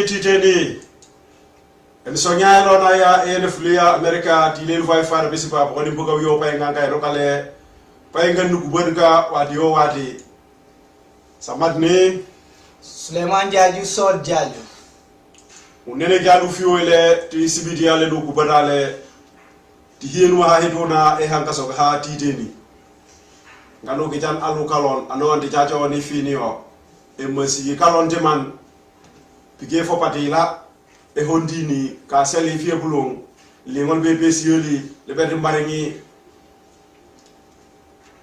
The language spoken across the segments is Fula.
Titeni. En sonya lona ya enflia America tilel vai far bisipa ko ni buga yo pay nganga e rokale pay ngandu ku berga wadi yo wadi samadni Suleiman Jaju Sol Jaju unene jalu fiole ti sibidi yale do ku badale ti hienu ha hedona e hanka so ha titeni ngano ke jan alu kalon ano andi jajo ni fini o e masi kalon teman pige fo patila e hondini ka seli fie bulong lingol be besioli le be mbarengi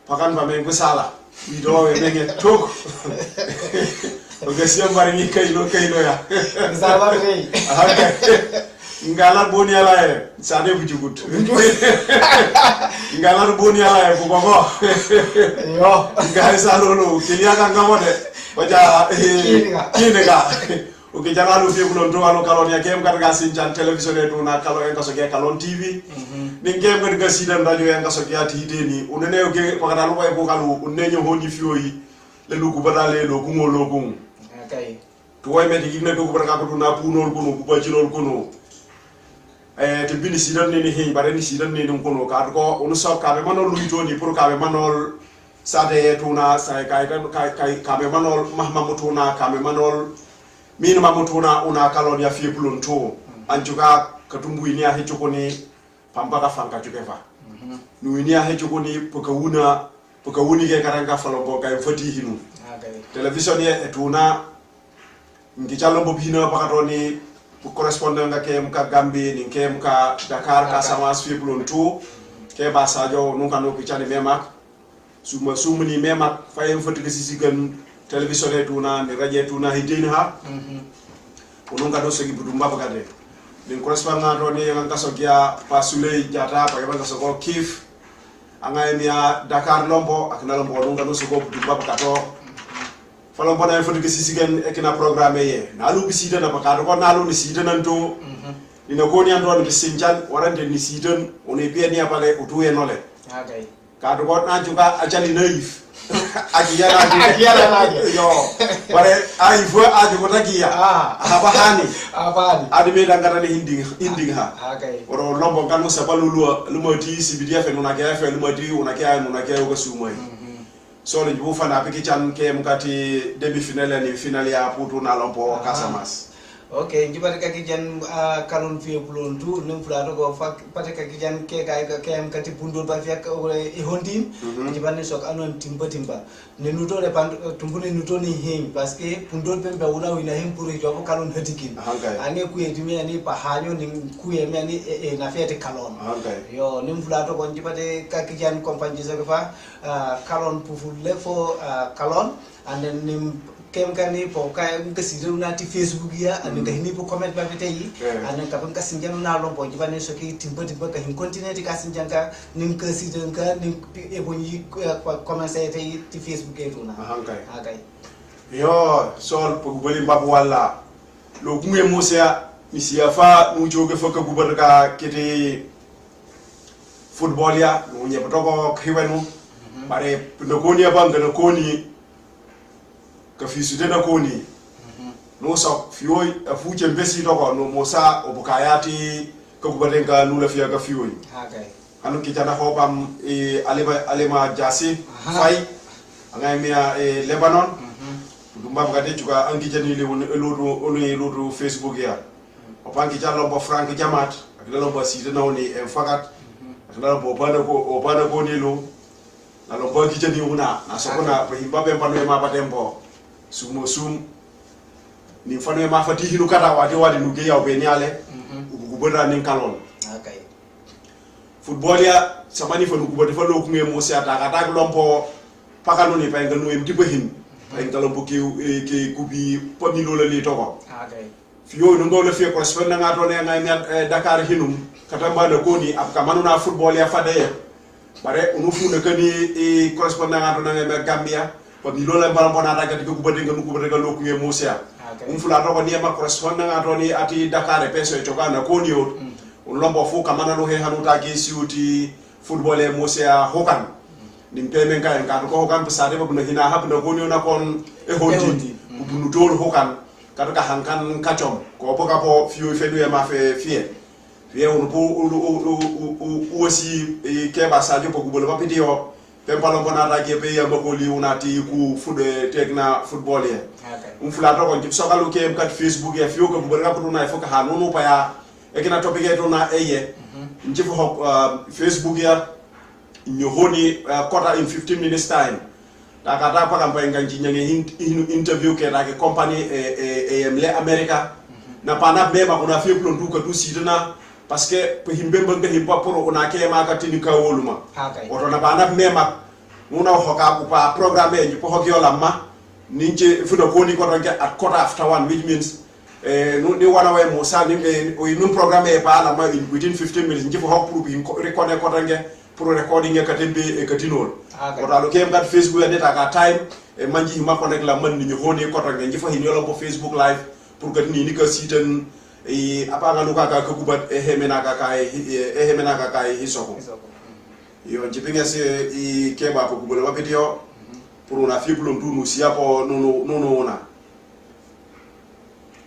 pakan ba men gusala wi do e menge tok o gasio mbarengi kayno ya Zaba rei ngala boni ala e sade bujugut ngala boni ala e ko babo yo ngai salolo kilia ka ngamode baja kinega oke jangalu fi bulon to walo kalon ya kem kan gasin jan television e to na kalo en kaso ge kalon tv ning kem kan gasidan radio en kaso ge ati deni unene oge pakana lo ko kalu unenyo honi fioi le lugu badale lo kungo lo kung okay to way meti gigne to ko baraka ko na punol kuno ku bajilol kuno te bini sidan ni hi bare ni sidan ni dum kuno ka ko unu so ka be manol lu toni pour ka be manol sade to na sai kai ka be manol mahmamu to na ka be manol min mamutuna una kalon ya fi bulon to anjuga katumbu ini a hechokoni pampaka fanka tukeva nu ini a hechokoni pokawuni ke karanga falongo ka fati hinu television ye etuna ngicalo bobina pakatoni correspondent nga ke mka Gambie ni ke mka Dakar ka samas fi bulon to ke ba sajo nunka no kichani memak sumuni memak fayem fati ke sisigan television etuna ni radio etuna hidin ha ununga do segi budumba bagade ni correspondant do ni nga kasogia pasule jata pa nga kasogo kif anga emia Dakar lombo akina lombo ununga do sego budumba bagato falombo na info de sisigen ekina programme ye na lu bisida na bagato ko na lu ni sida nanto ina ko ni ando ni sinjan warande ni sidan one biya ni apale utuye nole okay ka do ko na juga ajali naif Agiya yo bare ai vo aji ko tagiya abahani adi me dangara ni hinding ha okay oro lombo kanu sabalulu lumoti sibidia fe nuna ke fe lumoti una ke ko sumoi so le bu fana peki chan ke mukati demi finale ni finale ya putu na lombo Casamas okay jibare ka kijan kalon fi bulon tu nem fulado go fak pate ka kijan ke kay ka kem kati bundul ba fiak e hondin jibane sok anon timba ne nuto le pan tumbune nuto ni him parce que bundul be be wona wina him pour jobo kalon hadikin ane ku e dimi ani pa hanyo ni ku e mi ani e na fete kalon yo nem fulado go jibate ka kijan compagnie se fa kalon pour le fo kalon and nim kem kani po kay ngasiru na ti Facebook ya and ngahini po comment ba bitay and kapang kasinjan na lo po jibane so ki timba ka hin continue ti kasinjan ka nim kasidan ka nim e boni comment say ti Facebook e tuna okay yo sol po boli mbabu wala lo kumwe mosia misia fa mu joge fa ka gubarka kete football ya mu nyebato ko hiwenu bare ndokoni abanga ndokoni ka fisu de na koni no so fioi afuche mbesi doko no mosa obukayati ka kubadenga lula fiya ka fioi okay anu kijana hobam alema jasi fai anga mia Lebanon dumba bagade juga angi jani le lodo Facebook ya opangi jalo bo Frank Jamat akila bo sida na oni fakat akila bo bana ko ni lo na lo bo kijani una na sokona pe himbabe panu ma batembo sum ni fano ma fati hinu kata wadi nuge ya obeniale ubugubera nin kalon football ya samani fa nukuba defa lo kunge mo sia ta kata lompo pakano ni pa ngano em tibahin pa ngalo ke kubi pamilo le toko okay fiyo no ngolo fiye correspondant ngato ne ngai Dakar hinum kata mbana koni ab kamano na football ya fade bare unu fu ne kani correspondant ngato na ngai Gambia pamilo le mbara mbona daga digo kuba de ngano kuba de lo kunge mo sia fula to ni ma correspondant ngato ni ati Dakar peso toka na koni o lombo fu kamana lo he hanuta ke siuti football e mosia hokan nim peme ngai ka ko hokan pesade ba hina hab na goni na kon e hondi bunu tol hokan ka ka hankan kachom ko po ka po fiu fedu e ma fe fie fie on po aussi e ke ba sadio po gubolo ba pidio pe palo bona ta ke pe ya ba ko li unati ku fude tekna football e fula to ko jip sokalu ke kat Facebook e fiu ko gubolo ka ko na fo ka hanu pa ya ekina topic eto na eye njifu Facebook ya nyohoni quarter in 15 minutes time takata pa kampa nganji nyange interview ke na ke company emle America na pana bema kuna fi plon du ka du sidana parce que pe himbe mbanga himba poro ona ke ma ka tini ka woluma oto na pana mema muna hoka ku pa programme e ko hokyo lamma ninje fudo ko ni ko ronke at quarter after 1 which means ni wana way mo sa ni no programme e pa la ma within 15 minutes njifu hok pour bi recorder ko tangue pour recording e katembe e katinol ko dalo kem kat Facebook ya data ka time e manji ma connect la man ni honi ko tangue njifu hin yolo bo Facebook live pour que ni ka siten e apanga luka ka kubat e hemena ka kai hisoko yo njipinga se e keba ko kubola video pour una fiblo ndunu siapo no na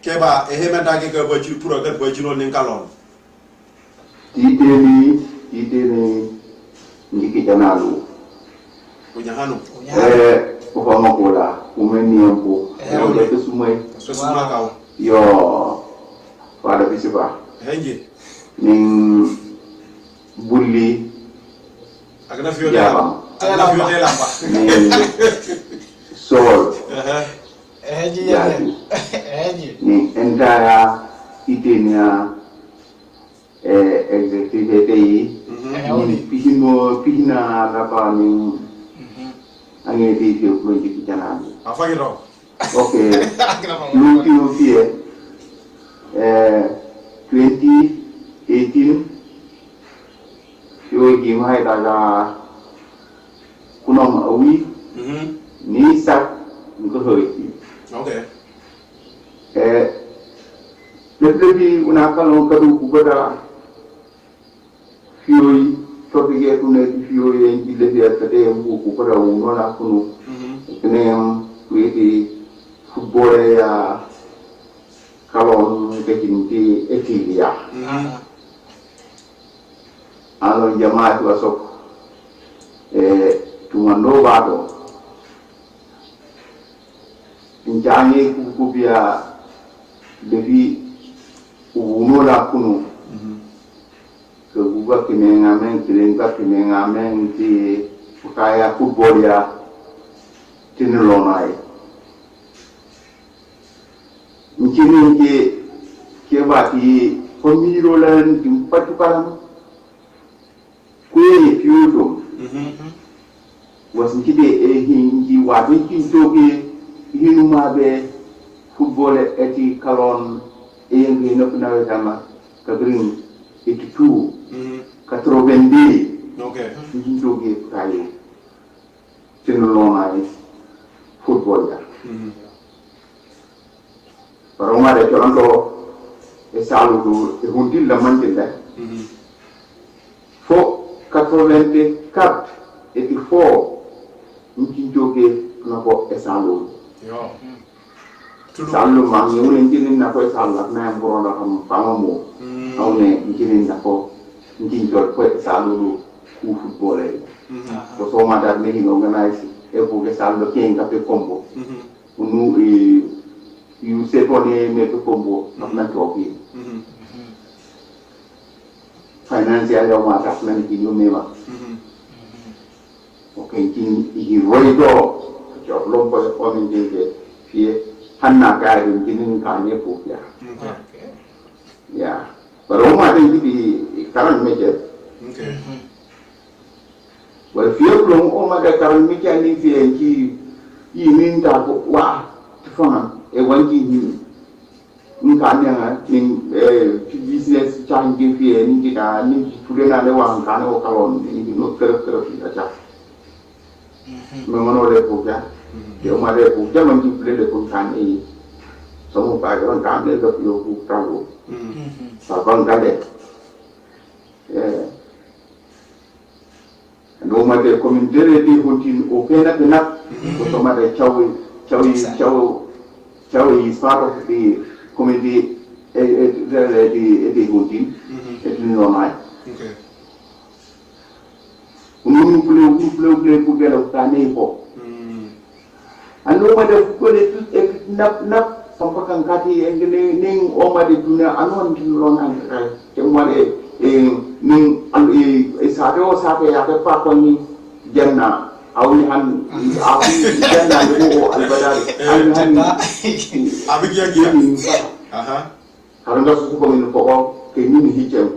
keba hemenda ke ba ci pour ga ba ci non ni kalon iteni ndiki janalu kunyahanu ko ma ko la umeni ampo ke sumai suma kaw yo wala bisiba henje ning bulli agna fiyo de la ba sol henje ni entire itenia executive day ni pihina lapa ni angeti ke project jana afagi do okay luki 2018 yo gimai daga kunong awi ni sak ko hoiti okay lebih unakalo kadu kubada fioi topige tune fioi yang dilebih tade mbu kubada unona kunu kenem witi football ya kalau tekinti etilia alo jamaat wasok tumando bado injangi kubia devi unola kunu ke buka kimengamen kilenga kimengamen ti kaya football ya tinulonai mchini ke bati pemirolan timpatukan kue piudo wasikide hinji wadi kintoge hinumabe football eti kalon yengi nopna dama kagrin eti tu 82 okay hintoge kayo tinulonai football ya Roma de Toronto e saluto e hundil la mandela fo 84 et il faut nti joge na ko e saluto yo saluto ma ni woni ngini na ko e saluto na mboro na xam famamo awne ngini na ko nti jot ko e saluto ku football e ko so ma dar ne ni organize e ko ke saluto ke ngape combo unu you say pone me to combo na topi financial ya mata na ni yo mema okay kin i roido job lo ko o min de fie hanna ka rin kin ka ne pu ya ya pero ma de di karan me je Okay. Well, fear long o ma da karan mi kan ni fi ki yi min ta ko wa fana e wanki ni nkanya ni business change fi ni kita ni tudena le wa kan o kalon ni no kere fi acha me mono le ko ya de ma le ko ja man ti le ko kan e so mo pa ga kan le ko yo ku ta lo sa kan ga de no ma de communauté di huntin o kena kena ko ma de chawi is part of the community di huntin et no mai Okay. Unu pleu ku gelo tane po anu ma de ko le nap sampakan kati engene ning o ma de dunia anon tin lon an ka te mo de ning sate o sate ya ke pa ko ni janna awni han afi janna ko albadari an han Abigi ya aha haranga su ko min ko ke ni hicem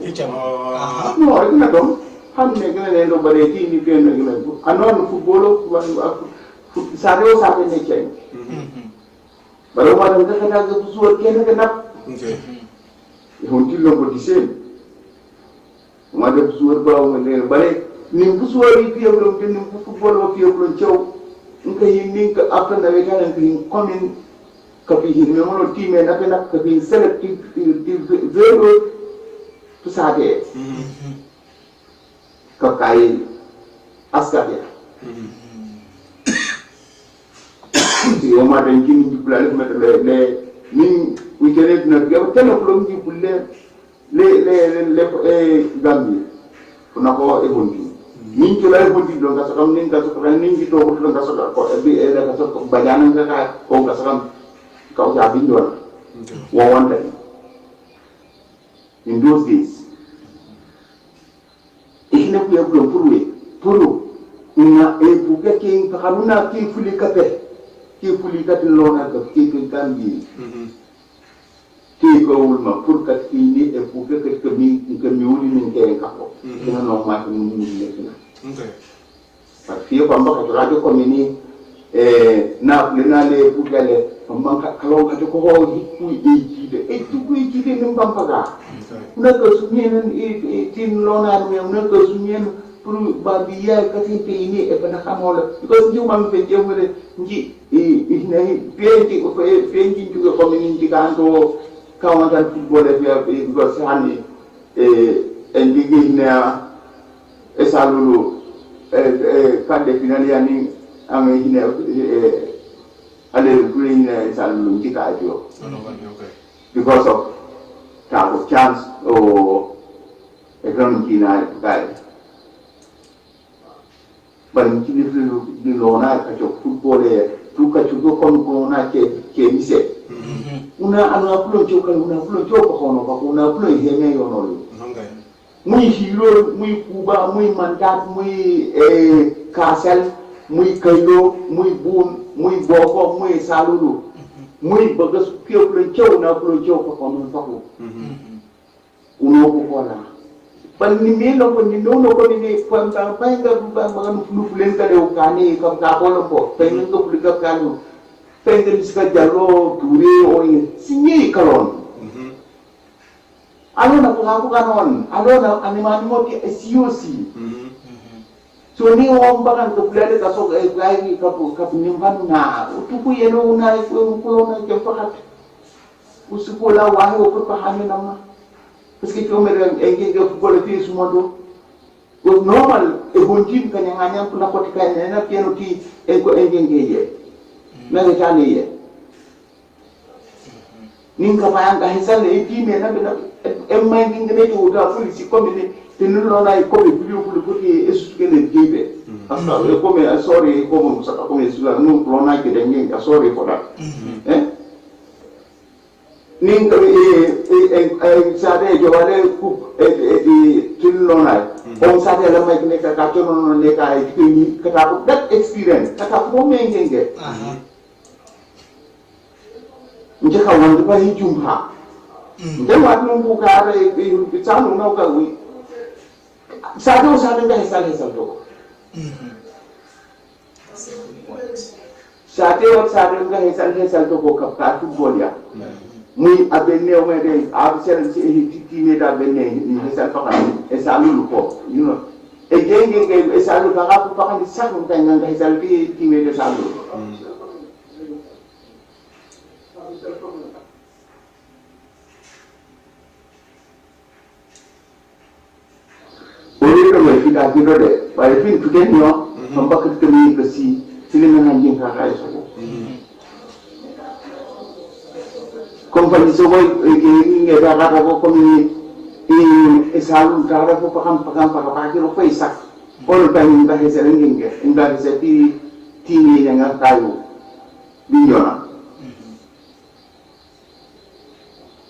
no ay na dom han ne gele no bare ti ni ke ne gele anon football sate o sate ne chen baro ma dan ka ga busuwar ke ne na okay honti lo ko disen ma de busuwar ba o ne bare ni busuwar yi fi lo ke ni football o fi lo chew nka yi ni ka after na weta na ki commune ka fi hin me mono time na ka fi selective zero to sade ka kai askate yo ma den kin di plan le ni weekend na ga tele ko ngi bulle le gambi kuna ko e hondi min to la hondi do ga sakam nin ga sakam nin gi to ko ga sakam ko e e ga sakam bajana ga ko ga sakam ka ja bin do wa wanda in those days ikne ku ya bulo puru ina e buke king ka kanuna ki fuli kape ki fuli kat lona ka ki gambi ki ko ulma pour kat ki ni e buke kat mi wuli min ke ka ko ina no ma ko ni ni le okay parce que ko mbaka to radio komini na le bugale mbaka kalo ka ko ho di ku e ji de nim bampaga na ko sumien tin lona me na ko sumien pour ba biya ka tin pe ni e bana xamola because ñu mam fe jewre nji ne penti ko penti ju ko komini ji kanto kawanta football e go sani en digi na esalulu kande final yani ame hine ale green esalulu jika ajo okay because of tago chance or economic na guy ban kini di lona ka jo football tu ka ju ko na ke mise una ana fulo jo ka una fulo jo ko hono ka una fulo heme yo no okay muy hiro muy kuba muy mandat muy kasel muy kaylo muy bun muy boko muy salulu muy bagas pio plo na plo ko ko ko uno ko kola ban ni me no ko ni no ko ni ko ta pa nga ba ma no fulen ka de o kani ka ka ko lo ko pe ni ko pli ka kanu pe ni ska jalo dure o ni sinyi kalon alona ko kanon alona animal mo ti SUC so ni o mbakan ko plele ka so gai ka nimban na utuku yeno na ko na ke fakat usukola wa ho ko hani nama parce que to mere engge ko le fi sumodo ko normal e bonjim kan nganya ko na ko ti kan na piano ti e ko engge ye na ga tani ye ninka mayanga hisale e ti me na be e mai ngene to da polisi komine tenu lona ko be video ko poti esu kene gebe asa e ko me sorry ko mo saka ko me sula no lona ke dengi sorry for that ninka sade jowale ku di tenu lona on sade la mai ne ka to no ne ka e ni ka ta that experience ka ta ko me ngenge nje ka wanda ba yi jumha nje wa no ku ka re bi tsanu no ka wi sate o sate nga hesal to sate o sate nga hesal to ko kapta football ya muy abenne o mede absel ci time da benne ni hesal fa esalu ko you know e genge esalu fa ka fa kan sa ko nga hesal bi time de salu kita kira deh, baik pun kita ni nampak kita ni kasi sila na nangying kakaya sa ko. Company so boy, ini ada kata ko kami selalu kata ko pakam pakakiro pa isak. All time kita hesa nangying ke, kita hesa ti yang tayo binyona.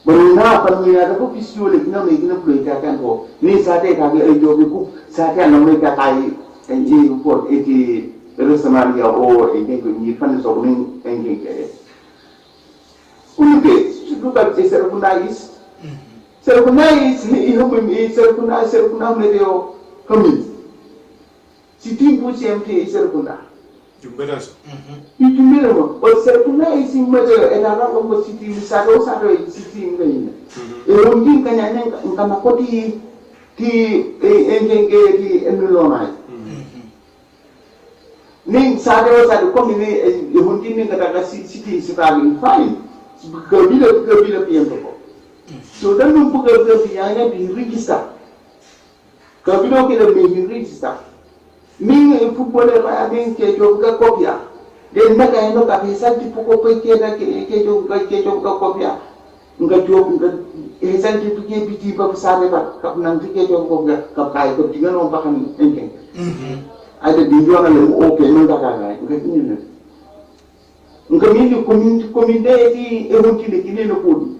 Beruna pernyataan aku visual kita pelajari ko. Ni sate kaki ayo aku sate mereka kai ini report itu resemaria o ini ni fan soalnya ini kaya. Unik sudah serkunais ini serkunai mereka kami. Siti pun CMT serkunai. Jumberas. Itu melo, o serkunai isi mereka enaran ko siti sado siti ini. Mungkin kanyanya kama koti ti engenge ti enulonai. Ning sado ko mini mungkin ni kata siti sekali fine. Kabila piento ko. So dan nung pagkakita niya di register. Kabila kita di register. Ning footballer ba aming ke joga kopya. Den na kaya no kapisa ti poko pe ke na ke joga kopya. Nga joga hesan ti ke biti ba sare ba kap nang ti ke joga kopya kap kai ko tinga no ba kan engke. Ada di joga le oke no da ka nga ni ne. Nga mi komite ti e honti le kine no podi.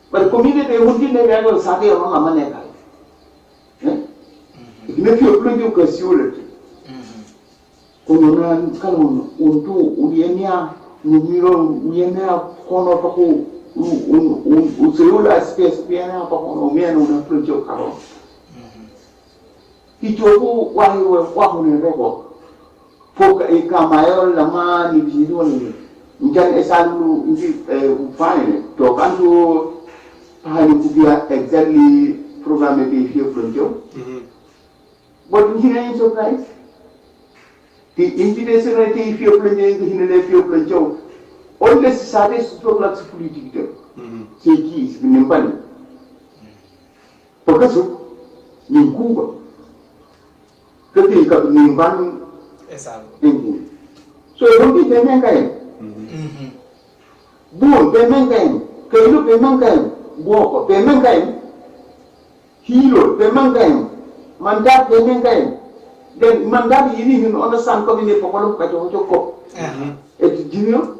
Bar komite te honti ne ga go sate no amane ka. Ini fioplo ke siulet. Kemudian kalau untuk ulianya numero ulianya kono paku useula space piana apa kono mian una projo karo. Hijoku wahu ne roko. Foka ikamayo lama ni bidu ni. Njan esalu inji fine to kantu pahali kubia exactly program be fioplo. But here is surprise. The invitation I think if you're playing in if you're playing, all this service to lots of political. Say keys, Nimbani. Because in Cuba, the thing of Nimban engine. So I don't get payment time. Boom, payment time. Kailo payment time. Walk, payment time. Hero, payment time. Mandat payment time. Then mandat ini hin understand ko ni pokolo ka joko. Et junior.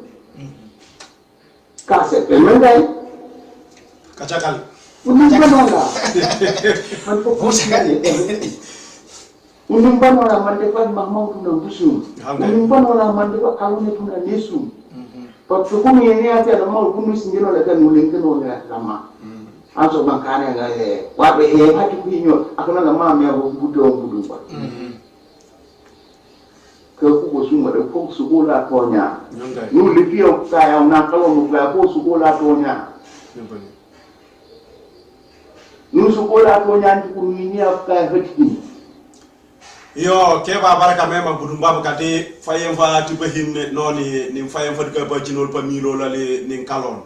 Kase payment time. Kacakal. Unumban orang mandepan mahmau tunang busum. Unumban orang mandepan kalune tunang nesum. Pak Jokowi ini ada mau bunuh sendiri oleh kan mulingkan oleh lama. Asal makanya gaya, wabe hati punya, aku nak nama mea budu pak. Kau semua ada pun sekolah tuanya. Nu lebih kaya nak kalau nu kaya pun sekolah tuanya. Nu sekolah tuanya tu ini apa hati. Yo keba baraka mema budumba kati fayem fa tipe hinne noni nim fayem fa ka ba jinol pa milo lale nin kalon.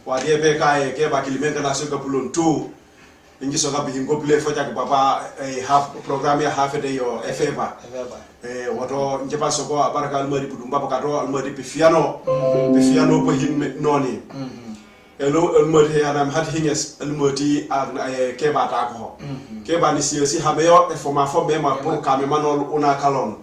Wa de be kay keba kilimenta na soga pulon tu ingi soga bi ngo play fa jak papa half programme ya half de yo efeba woto njeba sogo baraka almari budumba kato almari bi fiano po hinne noni elo almari anam hat hinges almoti keba ta ko keba ni si habeyo e foma fo be ma pour kame manol una kalon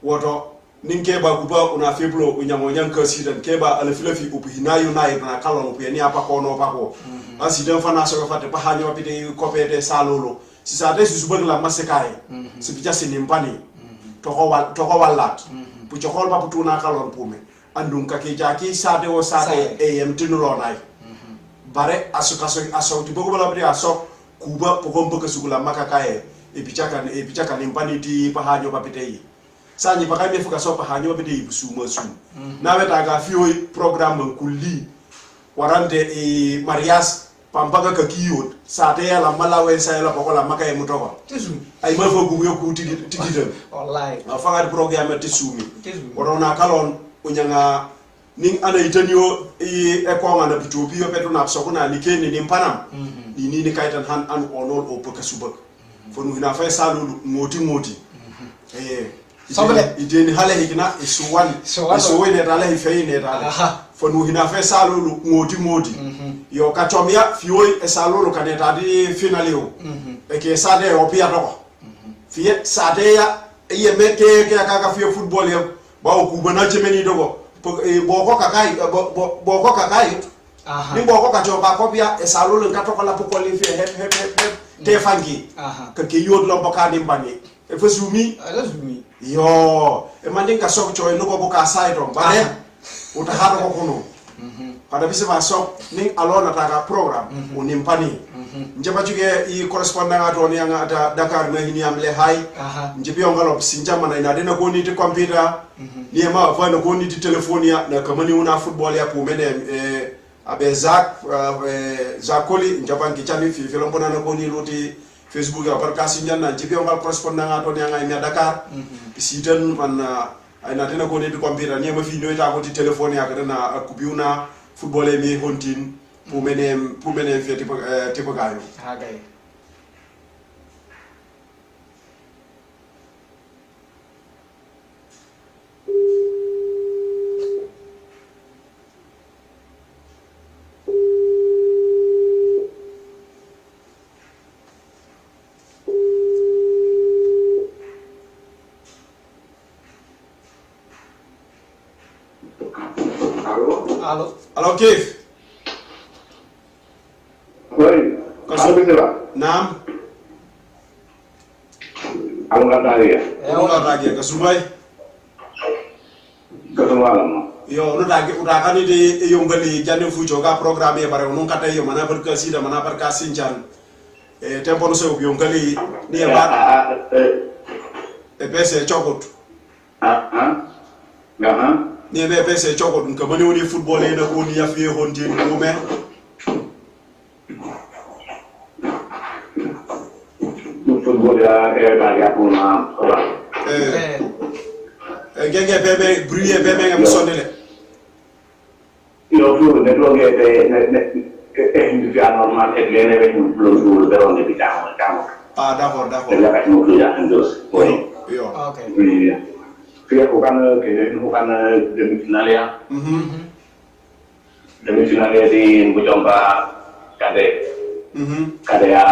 woto nin keba kuba una fiblo unyamo nyanka sidan keba ala filafi upi hinayu na ina kalon upi ni apa kono pako asidan fana so fate pa hanyo pite kopete salolo si sa de susubag la masekai si bija sinimpani to ko wallat pu chokol pa putuna kalon pume andum kake jaki sade o sade em tinulo nay bare aso tibogo bala bri aso kuba pogombo ke sugula makakae epichaka nimpani ti pahanyo papitei sanyi pakame fuka so pahanyo papitei busuma su na beta ga fio program kulli warande e marias pampaga kakiyo sate ya la malawe sa la pokola makaye mutoko tisu ay ma fo gugu yoku tigidem wallahi afaga program tisumi orona kalon unyanga ning ana itanyo e ko ngana bitubi yo petu na so kuna likeni ni mpanam ni kaitan han an onol o poka subak fonu hina fa salu ngoti ideni hale hikina isuwan isuwene dala hifeine dala fonu hina fa salu ngoti yo kachomia fioi esalulu kaneta di finalio ke sade opia to fiet sade ya ye meke ke kaka fio football yo ba ku bana jemeni dogo boko kakai ni boko kachoba kopia esalulu ngatoka la pokoli fi hep te fangi ka ke yod lo boka ni mbani e fasumi yo e mandinga sok choy no boka side on bare utahado ko kuno kada bise ba sok ni alona taka program unimpani njeba juge I correspondant ato ni anga ata Dakar na hini amle hai njebi ongalo sinjama na inadena ko ni te computer ni ma fa na ko ni te telefonia na kamani una football ya pumene abe zakoli njaba ngichani fi filombo na ko ni loti Facebook ya podcast njana njebi ongal correspondant ato ni anga ina Dakar sitan man aina tena ko ni te computer ni ma fi no ta ko ti telefonia ka na kubiuna football mi hontin pumene fi tipo gayo hagay Halo Kif. Oi, halo bisa. Naam. Angkat lagi ya. Angkat lagi ke Sumbai. Ke Sumbalang. Yo, udah kan di yung beli jani fujo ka program ya bare unung kata yo mana berkasi da mana berkasi jan. Tempo no se yung kali ni ba. Pese chokot. Ni be pese chokot ka mani woni football na ko ni ya fi hontin ko me. Football ya dari aku na. Genge bebe briller bebe ngam sonele. Yo flu ne lo ne via normal e le ne lo però ne diciamo. Ah, d'accord. Ya kan mo ya andos. Yo. Okay. Dia bukan demi-final ya. Demi-final ya di Bujomba kade. Kade ya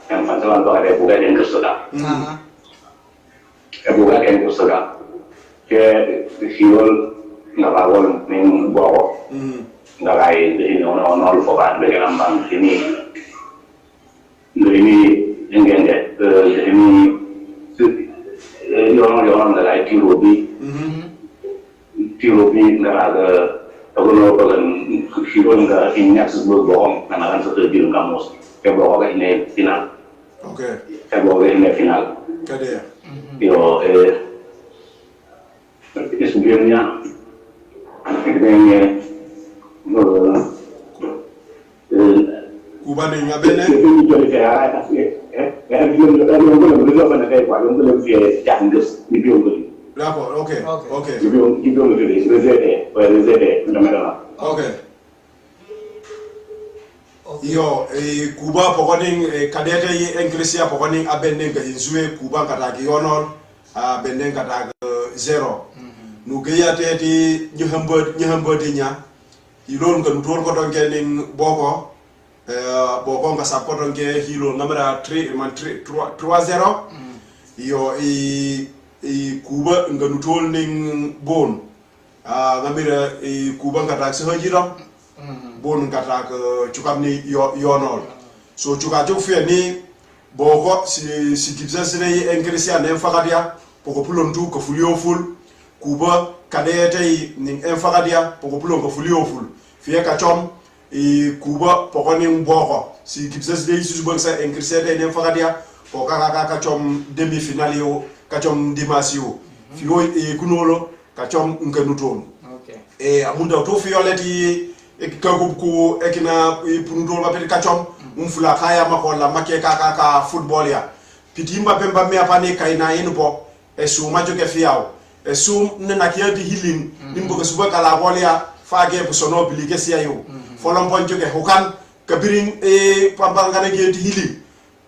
yang pasalan tuh ada bukan yang kesudah. Bukan yang kesudah. Ke siul nggak bawol ning bawa. Nggak kayak ini ono fokan bagi lambang sini. Ini yang ini orang nggak tirobi nggak ada kalau siul nggak ingat sebelum bohong karena kan satu di kamus. Kayak bawa ini final. Oke. Kayak bawa ini final. Kade ya. Yo sebelumnya ini Kuba ni ngabene. Itu jadi kayak belum pada kayak belum dia janggus di biung. D'accord, oke. Di biung itu rezeki, benar-benar. Oke. Yo, Kuba pokoknya kadete Inggrisnya pokoknya abende ga inzue Kuba kata gionol, abende kata 0. Nugeya teti nyehambodinya, hilon kan tur ko donke ning boko, boko nga sap ko donke hilon ngamara 3-0. Yo Kuba nga nutol ning bon, ngamira Kuba kata sehajiram. Bon kata ke cukap ni yonol so cukap juk fe ni boko si gibza sire Inggrisya nem fagadia poko pulon tu ko fulio ful Kuba kadete ning en fagadia poko pulon ko fulio ful fiye ka chom Kuba poko ni boko si gibza sire su bang sa Inggrisya de nem fagadia ko ka chom demi final yo ka chom dimanche yo fio e kunolo ka chom nkanuton okay e amunda to fio leti e ka ko ekina punudol ba pe ka chom fula kaya makola make ka football ya pitimba pemba me apane kaina yinpo e su majoke fiao e su nena kiyadi healing nimbo ke suba kala bolia fage bu sono bilike sia yo folon bonjoke hokan kabirin e pambangana kiyadi healing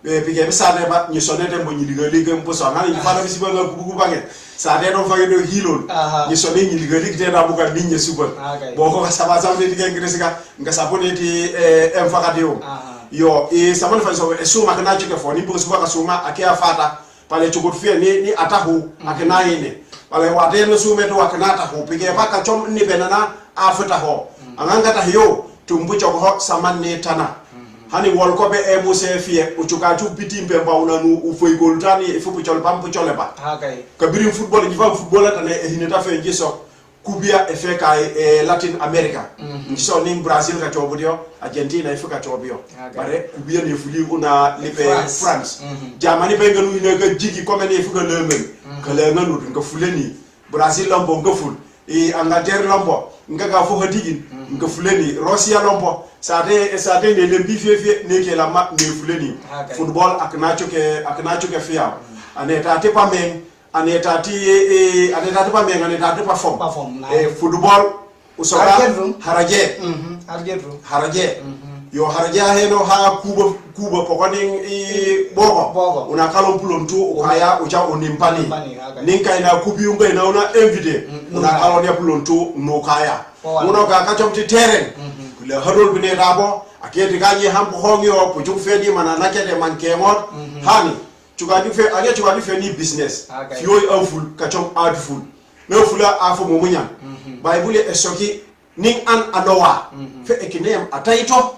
e pike be sane ba ni sonete mo nyiliga liga mpo sona ni fana bi siba ku banget sa de do fage do hilol ni sonne ni liga liga de da buka ninye suba boko ka saba sa de diga ngresika nga sapone ti em fakadeo yo e samani fa so e suma kana chuke fo ni buka suba ka suma akia fata pale chukut fie ni atahu akena ine pale wate no sume to akena tahu pike paka chom ni benana afata ho anganga ta hiyo tumbu choko ho samanne tana hani wol ko be e muse fie uchuka chu pitimbe bauna nu ufoi goltani ifupu chol pampu chole ba okay kabiri football ni fa football tane e hineta fe ngiso kubia efe kai Latin America ngiso ni Brazil ka chobudio Argentina ifu ka chobio bare kubia ni fuli una lipe France Germany be nganu ina ga jigi comme ni ifu ka lemen ka lemen nga fuleni Brazil lombo nga ful e Angleterre lombo nga ga fo hadigin nga fuleni Russia lombo sa de ne lembi fie ne ke la ma ne fuleni football akna choke fia aneta te pa men aneta ti pa men aneta te pa form football usoka haraje yo haraje heno ha kuba pokoni boko una kalon pulontu ukaya ucha unimpani ninka ina kubi unga ina una invite una kalon ya pulontu no kaya una ka chomti terrain le harol bine rabo aketi gaji hampo hongyo pujuk fedi mana nakede mankemot hani chugadi fe ni business fiyo awful kachom adful me fula afo momunya bible esoki ning an anowa fe ekinem ataito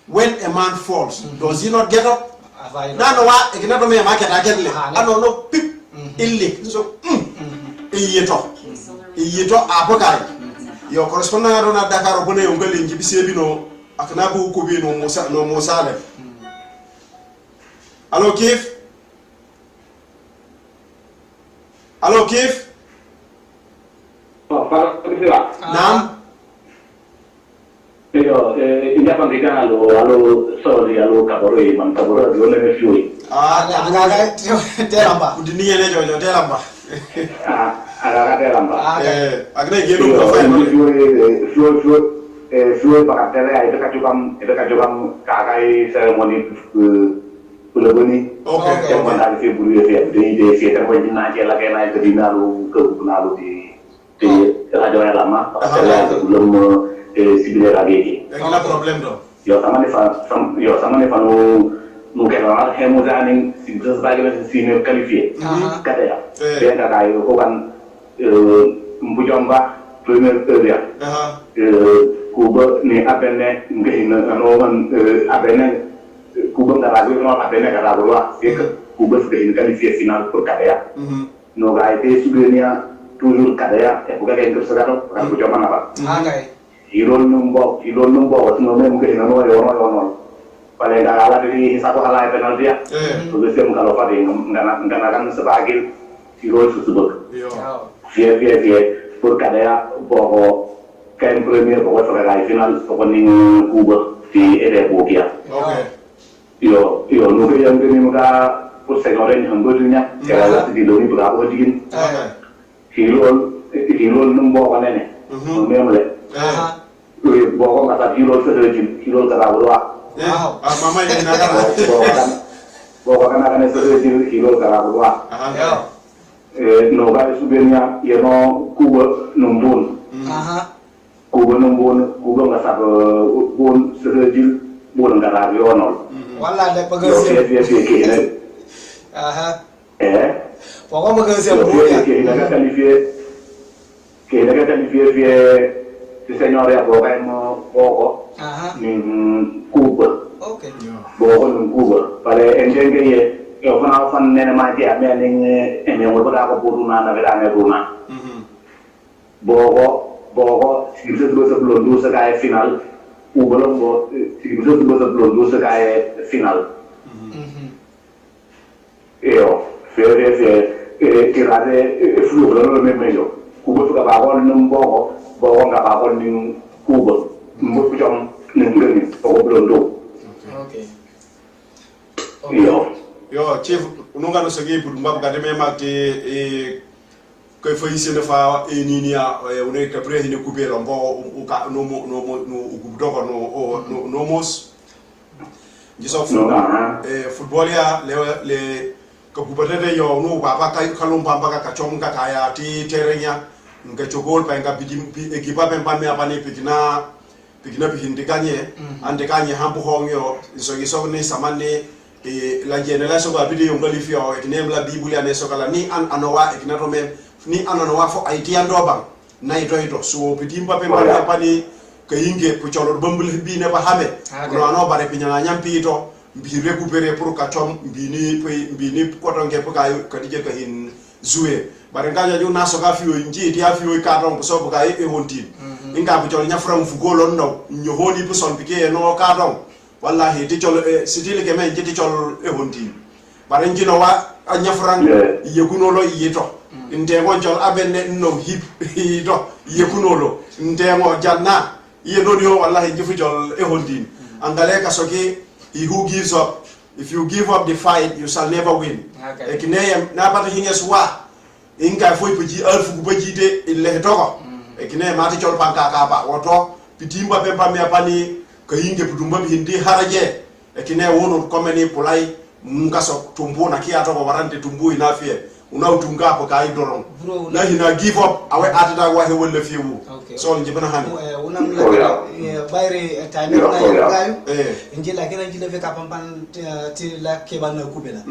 when a man falls does he not get up nanowa ekinato me market agenle anono pip illi so iyeto apokai yo correspondant na Dakar bone ngale ngi bisebi no akna ko bi no Musa le allo kif Naam Pero india pamrika alo sorry alo kaboro man kaboro di ole fioi aga teramba udini ne jojo teramba aga teramba agne gelo ko fa fioi pakatele ay ka jogam kagai ceremony Pulabuni, okay, yang mana di Februari di theater wajibnya aja lagi naik ke dinaru di raja lama, sebelum sibir lagi. Enggak problem dong. Yo sama nih mungkin orang hemu zaning sibir sebagai senior kalifié. Kata ya, dia nggak kayu, kan mpujamba premier area. Kuba nih abene nggak ini, abene Kuba ngaragu no abene ngaragu wa Kuba sudah ini kalifié final pour Kadea no gaite subenia toujours Kadea e buka ke sekarang kan ko jamana ba irol numbo no mem ke no yo pale ngala di satu hal penalti ya to sem kalau pada ngana kan sebagai irol susubuk via pour Kadea boho kan premier boho sebagai final pokoknya Kuba di Erebukia yo nuke yang gini muka persengoren hanggodunya kaya di doni berapa digin hilol numbo kanene memle boko kata hilol sedejin hilol karaburwa mama ini nakara boko kan sedejin hilol karaburwa noga subenya yeno kuba numbun kuba ngasab bun sedejin bun karaburwa wala de pagasi pokok pagasi buya que daga qualifié via senhor ya boko nin Cuba boko nin Cuba pare engenge ye yo fan nene ma je ame ning ene mo baka ko buruna na vera ne buruna boko sigise sebelum dua sekali final belum sigise sebelum dua sekali final io fe tirare flugo lo meglio kubo fuka ba won num bo nga ba won ning kubo mo jom ning ngani ko blondo okay yo chief ununga no sagi bu mbab ga deme makte koy fay sene fa nini ya une ka prehine couper mbo ka no dogo no mos jiso football ya le ko bubade yo no baba kay kalum bamba ka chom ka kaya ti terenya nga chogol pa nga bidim ekipa pemba me apani pikina bihindi ganye ande ganye hambu hongyo iso ni samane la generation ba bidi yongali fio ekinem la bibuli ane sokala ni anowa ekinato me ni anowa fo aiti andoba na ito so bidimba pemba me apani kayinge pucholo bambul bi ne ba hame no ano bare pinyanga nyampi to mbi récupérer pour ka chom mbini kotonge pour ka dije ka hin jouer bare ngaja ju na soka fiyo nji dia fiyo ka don so bu ka e hontin inga bu jol nyafram fu golon no nyo honi bu son pike no ka don wallahi di jol sidile ke men jiti jol e hontin bare njino wa nyafran yekuno lo yito ndengo jol abenne no hip do yekuno lo ndengo janna yedoni ho wallahi jifu jol e hontin angale ka soki he who gives up, if you give up the fight, you shall never win. Okay. Ekine na pata hinges wa inga foi puji alfu kubaji de ile toko. Ekine mati chol panka kapa woto pitimba pempa me apani kayinge pudumba hindi haraje. Ekine wono komeni polai mungaso tumbu na kia toko warante tumbu inafie una utunga hapo kai dorong. Na hina give up awe atata wa he wole fiwu. So njibana hani. Una mla bayre time na gayu njila kena njila ve kapampan ti la kebana kubela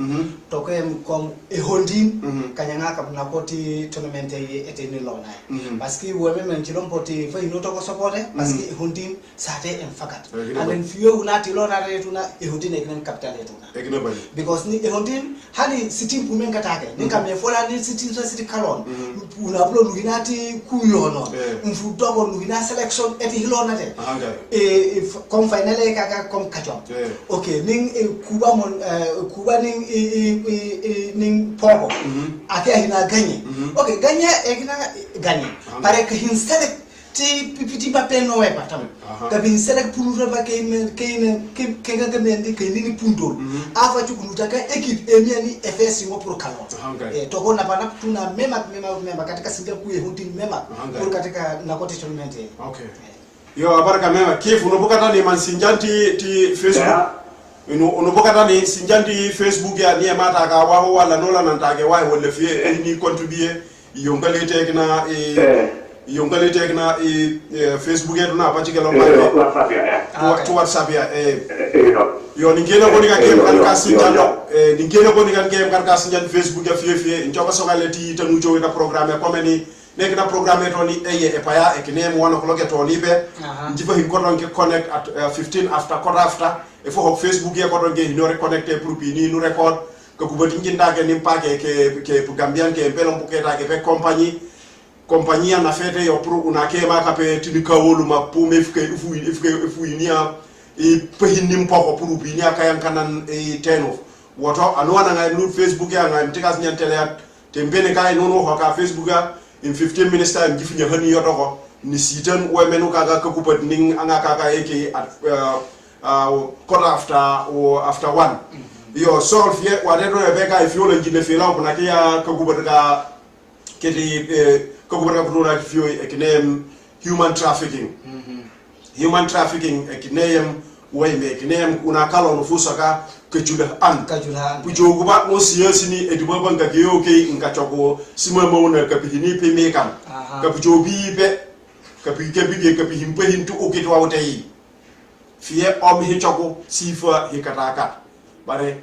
to ko em kom e hondi kanyanga kam na poti tournament e eteni lona parce que wo men ci lom poti fa ino to ko supporter parce que e hondi sate en fakat alen fiyo una ti lona retuna e hondi ne kenen capital retuna because ni e hondi hani sitting pumen katake ni kam e fola ni sitting so sitting kalon una blo luginati kuyono mfu dogo lugina selection eti hilona te comme finale kaka comme kachom okay ning kuba mon kuba ning pogo ake hina gagné okay gagné e hina gagné pare que hin select ti pipiti pape no wepa tam ka bin select pour reba ke ga mendi ke ni punto afa ci kunuta ka équipe e miani FS ngo pour kalon to ko na bana tuna mema katika single ku e hunting mema pour katika na kote tournament okay yo abaraka mema kifu unapokata ni mansinjanti ti Facebook unapokata ni sinjanti Facebook ya ni mata ka waho wala nola nantage wai wala fie ni contribuer yongale tekna yongale tekna Facebook ya tuna apachi kelo tu WhatsApp ya yo ningena ko ninga game kan ka sinjano ningena ko ninga game kan ka sinjan Facebook ya fie njoka sokale ti tanu jowe na programme comme ni nek na programme to ni eye e paya e kinem 1 o'clock to ni be njifa hin ko don ke connect at 15 after quarter after e fo Facebook ya ko don ge no reconnecter pour bi ni nous record ko kubati njinda ke nim pake ke Gambian ke pelom buketa ke be compagnie na fete yo pour una ke ma kape tini kawolu ma pour me ifu inia e pehinim poko pour bi ni akayan kanan e teno woto anwana ngai nu Facebook ya ngai mtikas nyantele te mbene kai nono ho ka Facebook ya in 15 minutes time gifinya hani yoto ko ni sitan we menu kaga ka kupat ning anga kaga eke at quarter after 1 yo solve ye wadeno e beka if you le jine fela ko nakia ka kupat ka keti ka kupat ka product fio ekinem human trafficking human trafficking ekinem we me ekinem una kala no fusaka kajula pujo guba no siyasini eduma banga geyo ke ngachoko sima mauna kapihini pe mekam kapujo bibe kapihimpe hintu okito awtei fie om hichoko sifa hikataka bare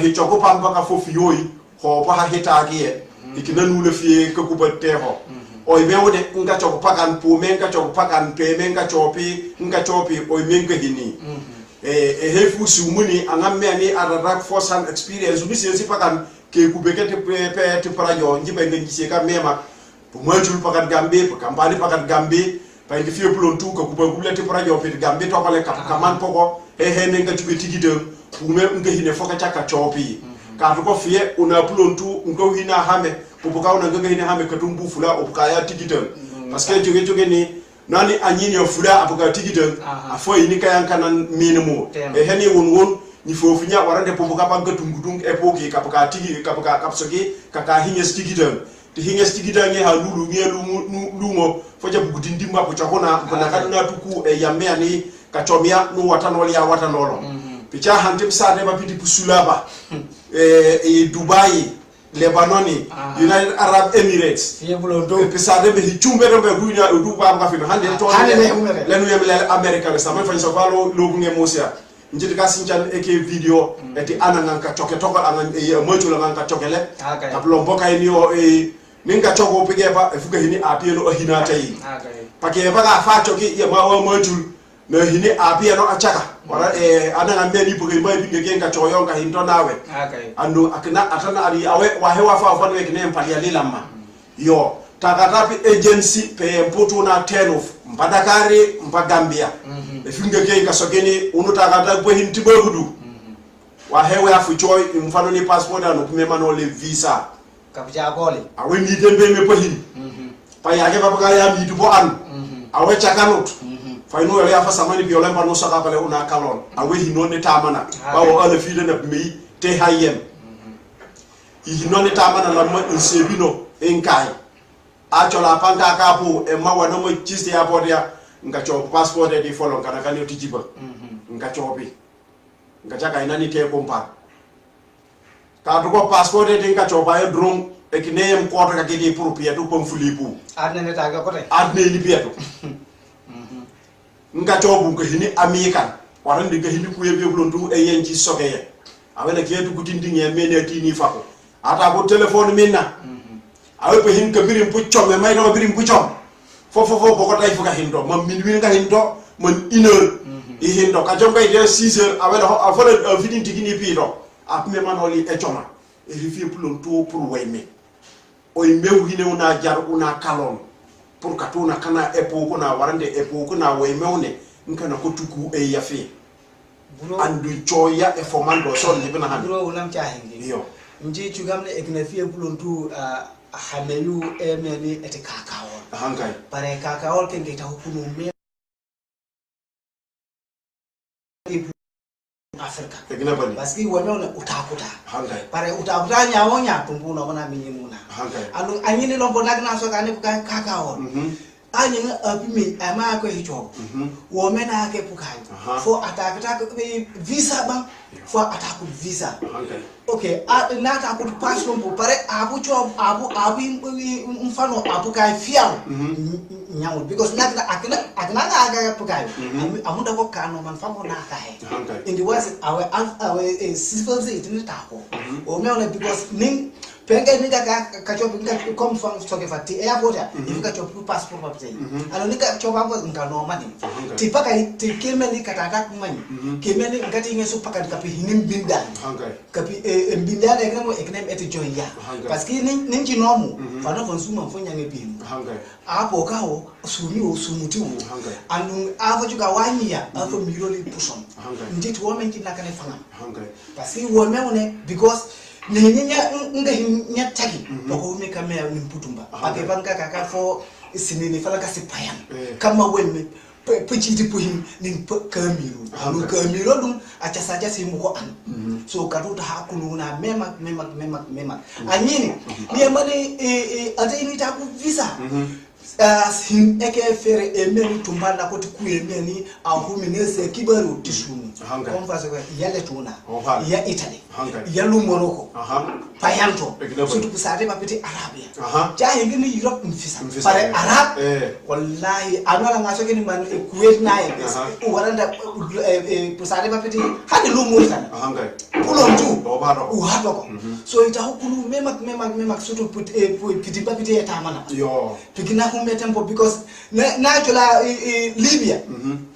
hichoko pamba ka fofiyoi ho pa hitake ikinanu le fie kakubateho oy bewde ngachoko pakan pu menga choko pakan pe menga chopi oy menga hini hefu sumuni angamme ani ararak force and experience bisi yesi pakan ke kubekete pe parajo njibe ngisi ka mema po majul pakan gambe po kampani pakan gambe pa ngi fie plon tu ko kubulete parajo pe gambe to kale kaman poko he nenga tuge tigide pour me ngahine foka chaka chopi ka ko fie una plontu ngo hina hame popoka una nganga hina hame katumbu fula opuka ya tikitel parce que joge ni nani anyini fula apuka tikitel afo ini kayanka nan minimo e heni won ni fofu nya warande popoka ba gatungudung epoki kapaka tigi kapaka kapsoki kaka hinyes tikitel ti hinyes tikitel nge ha lulu nge lungo foja bugudindi mba pochakona kuna kaduna tuku e yamea ni kachomia nu watanoli ya watanolo picha hantim sa ne ba piti pusulaba Dubai Lebanoni United Arab Emirates pisa de be chumbe do be dunya du ba ka fi hande to lenu yemle America le sama fa so falo logu nge mosia njiti ka sinchan eke video eti ananga ka choke toko ananga mocho la nga chokele ka plombo ka ni o ninga choko pige ba fuga hini apieno hina tai pake ba ka fa choki ya ma mocho na hini apieno achaka wala ananga mbeni puge mai pinge genga choyonga hinto nawe ando akina atana ari awe wa hewa fa fa ne kine mpalia lilama yo takatapi agency pe mputu na 10 of mpadakari mpagambia efinge genga sogeni unutakata po hinti begudu wa hewa afu choy mfano ni passport ano kumema no le visa kapja gole awe ni dembe me po hin pa yake baba ya mi dubo an awe chakanot faino yale afa samani biole mba no saka pale una kalon awe hinone tamana bawo ala fide na mi te hayem hinone tamana la mo insebino enkai achola panga kapo e mawa no mo chiste ya bodia ngacho passport e di follow kana kanyo tijiba ngacho bi ngachaka inani te kompa ka do passport e ngacho ba e drum e kinem ko to ka gidi pour pietu pom fulipu adne ta ga kote adne ni pietu ngacho bu ko hini amikan warande ga hini ku yebe blondu e yenci sokeye awena ketu gutindi nge mene tini fako ata bo telephone minna awe pe hin ka birim pu chome may no birim pu chom fofo boko tay fuka hindo mam min wi nga hindo man 1 heure e hindo ka jom kay de 6 heures awela afole fidin tigini pido ap me manoli e choma e rifi plon to pour wayme oy mew hine una jar una kalon pour katuna kana epo ko na warande epo ko na waymewne nkana ko tuku e yafi andu choya e fomando son ni bina han bro unam chahingi yo nji chugamne eknafie plontu hamelu emeni ete kakao hankai pare kakao ke ngita hukunu me Afrika egna bani baski wanyona utakuta hankai pare utakuta nyawonya tumbuna wana minyimuna hankai anu anyini lombo nagna so kane kakao ani apimi ama ko hicho wo mena ke pukai fo atakata visa ba fo ataku visa okay na ta ku passport po pare abu cho abu mfano abu kai fiao nyawo because na akina aga pukai amunda ko kano man famo na kai in the west our civil it ni tako o me ona because ning penga nika ka chop nika come from stoke fati airport ifika chop passport papte ano nika chop hapo ngano mani tipaka tikeme nika tata kumani kemeni ngati ngeso paka kapi hinim binda kapi mbinda eknem eti joya parce que ninji nomu fana fonsuma fonya ngebinu apo kawo sumi o sumuti wo anu ava juga wanya ava miroli pushon nditi wo menki nakane fanga parce que wo memone because nenya nga tagi bako me kamera ni mputumba pake banga kaka fo sinini fala kasi payan kama wemme pechiti puhim ni kamiru anu kamiru dum acha saja simu ko an so kaduta hakulu na mema anyini ni mane ata ini ta ku visa sin eke fere emeni tumbanda ko tukuyemeni ahuminese kibaru tishuni konfasa ko yale tuna ya Italy ya Morocco payanto surtout kusate bapiti Arabia jahe ngini Europe mfisa pare Arab wallahi anwala ngaso kini man Kuwait naye waranda kusate bapiti hadi lumuri sana kulonju uhadoko so itahukulu mema surtout piti bapiti etamana yo pikina tempo because natural Libya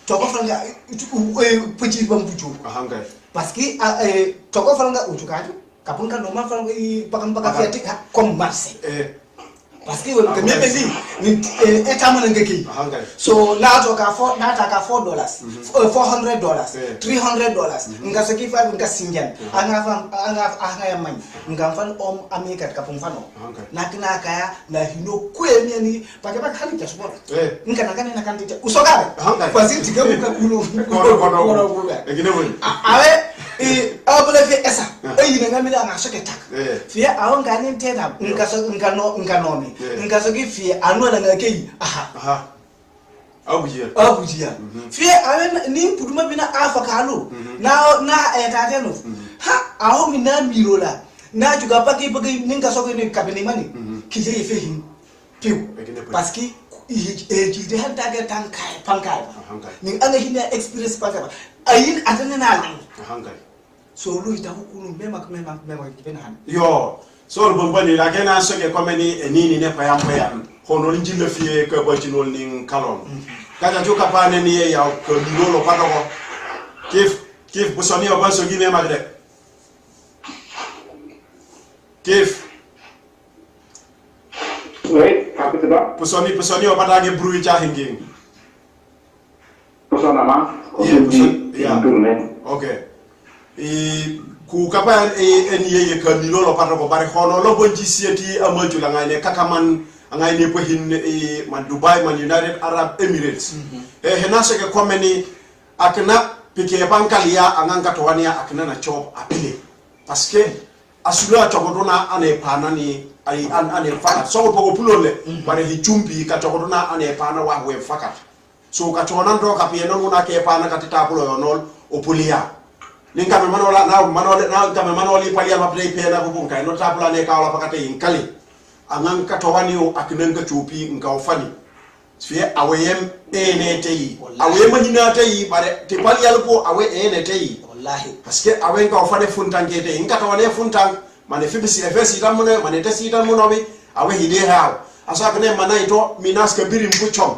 toko franga puji bambuju parce que toko franga ujukaju kapunka normal franga pakam fiatika comme Marseille parce que won kame bezi ni etama ngeki so na to ka for na ta ka $4 $400 $300 nga saki fa nga sinjan anga ya man nga fan america ka pum fano na kina kaya na hino kwemi ni pake ba kali kesbo nga na kana na kan tete usoga kwa zinti ga ka kulo egine woni awe abule fi esa eyi nga mi na shake tak fi awon ga ni teta nga so nga no mi nga so gi fi anu na nga kei aha abujiya fi awe ni puduma bina afakalo na eta no ha aho mi na mirola na juga paki paki ninga so ni kabini mani kije fe hin piu parce que e de hada ga tankai pankai ni anga hina experience paka ayin atana na hangai so lu ita hukunu mema kipena han yo so bombani la kena so ke komeni nini ne payam hono njille fie ke bojinol ning kalon kada joka pane ni ya ko lolo patoko kif busoni obanso gine magre kif oui kapitaba busoni obatage bruit ja hinging pusona ma yeah okay ku kapa eniye ka milolo patoko bare hono lo bonji sieti amaju la ngane kakaman ngai ne po hin man Dubai man United Arab Emirates henase ke komeni akna pike bankalia anganga to wania akna na job apile parce que asula chokodona ane pana ni ai ane fakat so pogo pulole bare hi chumbi ka chokodona ane pana wa we fakat so ka chona ndo ka pie no na ke pana katita pulo yonol opulia ninka me manola na kame manoli palia maplay pena bubunka no tabula ne ka wala pakate inkali angan ka towani o aknanga chupi nka ofani fie awem enetei awem manina tei bare te pali alpo awe enetei wallahi parce que awen ka ofane funtangete inka towani funtang mane fibisi efesi tamune mane tesi tamuno bi awe hide hawo asa kane manaito minas ka birim buchom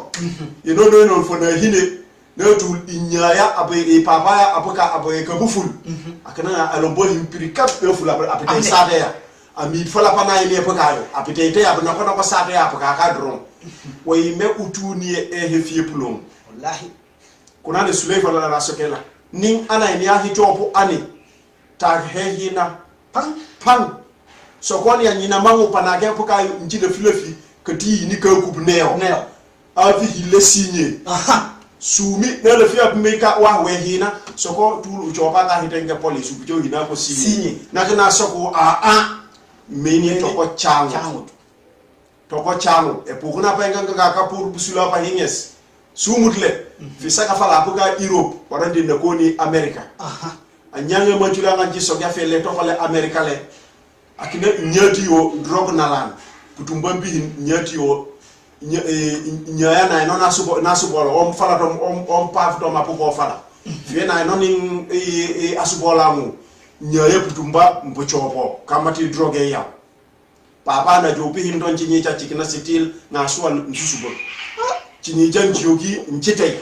you know no for na hine no to inyaya abe papaya abuka abe ka buful akana alombo impirika buful abe sade ya ami fola pana ile pokayo apitete abna kona ko sate ya poka ka dron way me utuni hefie pulom wallahi kuna ne sulaifa la sokela nin ana ni ya hitopo ani ta hehina pan sokoni ya nyina mangu pana ke poka njide filefi kati ni ka kubneo avi hile sinye sumi ne le fia bumeka wa wehina soko tulu uchopa ka hitenge police ubijo hina ko sinye na kana soko meni toko chango e pokuna penga ka pour busula pa hinges sumutle fi saka fala puka Europe warande ne koni America anyanga majula nganji so ga fele to fale America le akine nyati yo drog nalan putumba bi nyati yo nyaya na no nasubo om fala to om paf to mapuko fala fi na no ning asubola mu nyaye putumba mbochopo kamati droge ya papa na jopi hindon chinyi cha chikina sitil na suwa nsusubo chinyi janjiogi nchitei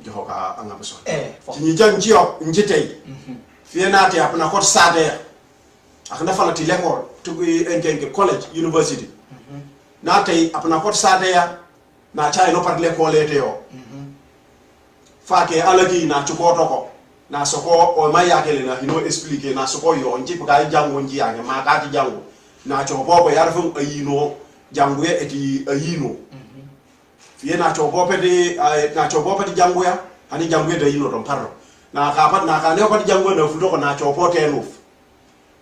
joka angabeso chinyi janjio nchitei fiena te apna kot sade akna fala ti lekol to engenge college university na tay apna kot sade ya na chay no par lekol eteo fake alagi na chukoto ko na soko o mayakele na hino explique na soko yo nji ka jango nji yange ma ka ti jango na chobobo yarfu ayino jango e eti ayino fie na chobobo de jango ya ani jango de ayino don parro na ka ne ko jango na fudo ko na chobo teno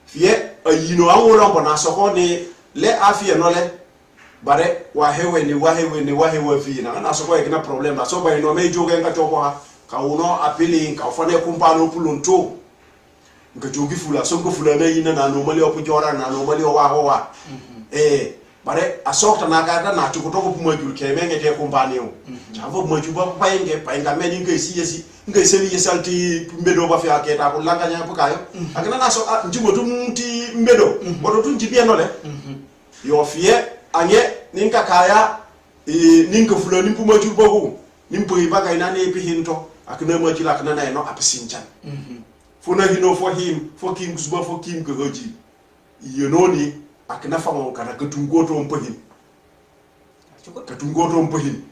fie ayino anwolo ko na soko ni le afie no le bare wa hewe fi na soko e na problem na so ba no me joge nga chobo ha ka uno apili ka fane kumpano pulunto nga jogi fula sonko fula na yina na normally opu jora na normally wa bare asokta na ga na chukuto ko puma jul ke menge te kumpani o chavo maju ba painga meni ngai siyesi ngai sewi yesalti mbedo ba fi aketa ko langa nya pukayo akana na so njimo tumti mbedo bodo tunji bieno le yo fie anye ninka kaya ninka fula ni puma jul bogu nimpo ibaga inane epi hinto akna majila akna na no apsinchan funa hino fo him fo kim kusuba fo kim goji yenoni akna fango kana ketungoto mpahin ketungoto mpahin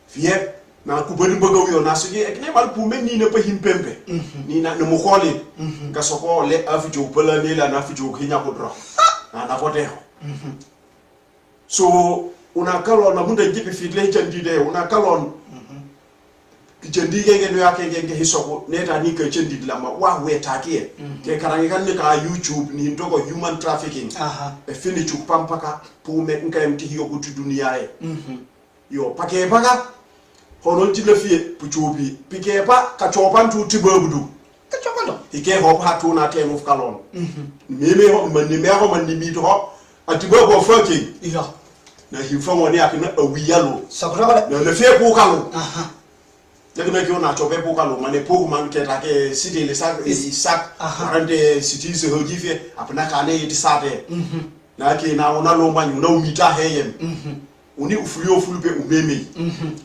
fiye na ku bari mbaga yo na sugi ekne mal pu men ni ne pahin pempe ni na mo kholi ka soko le afijo pala ni la na afijo kinya ko dro na ko de so una kalon na munda jibi fi le jandi de una kalon jandi genge no yake genge hisoko neta ni ka jandi la ma wa we takie ke karangi kan ni ka YouTube ni ndogo human trafficking e fini chuk pampaka pu me nka mti yo kutu dunia e yo pake paka hono ti le fie puchobi pike pa ka chopan tu tibabudu ka chopan ike hop hatu na tem of kalon meme ho man ni me ho man ni mi to ho atibabu fucking iya na hifamo ni akina awiyalo sakura na le fie pu kalo Yakuna ki ona chope po kalo mane po man ke ta ke city le sak arande city se hojifie apna kane yiti sate na ki na ona lo manyu na umita heyem uni ufulio fulpe umeme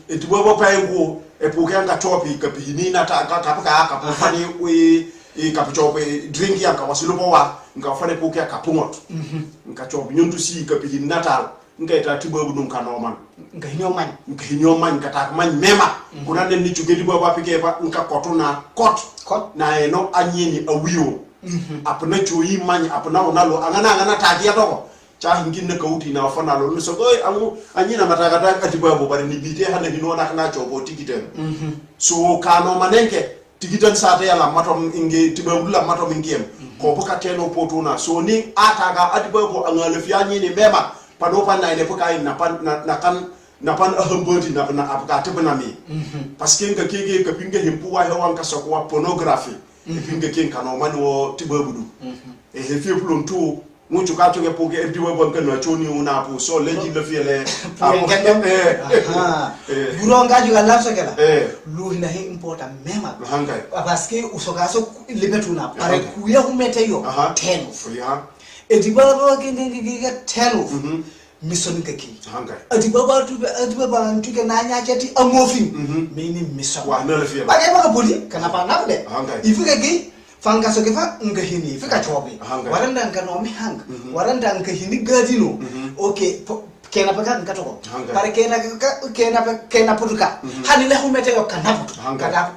etubo bo paengo epokanga chopi kapini na ta ka fani we ka chope drink ya ka wasilo bo wa nga fane pokia kapungot nga chopi nyuntu si kapini natal nga ta tibo bu dum kanoman nga hinyoman kata man mema kuna den ni chugeli bo ba pike ba nka kotuna kot na eno anyini awiyo apna choyi man apna onalo angana tagia to cha hingin na kauti na fana lo so oi anyina mataka ta katibo bo bari ni bite hana hinona na chobo tikiten so kano manenke tikitan sate yala matom inge tibo la matom ingem ko boka teno potuna so ni ataga atibo bo angale fi anyini mema panopa na ile poka na pan ahambodi na apaka tebna mi parce que nga kege ka pinga himpu wa hewan ka sokwa pornography pinga ken kano mano tibabudu e he fi plum tu mucho ka to ke poke e diwa bon kan na choni una pu so leji le fiele buronga juga lapso kala lu na he important mema parce que usoka so libetuna pare kuya humete yo 10 e dibaba ke 10 mission kaki adibaba ntuke nanya chati amofin mini mission wa na le fiele ba ke ba bodi kana pa na de ifika gi fanga so ke fa ngahini ifika chobi waranda ngano mi hang waranda ngahini gadino okay kena paka ngatoko pare kena putuka hani le humete yo kanapu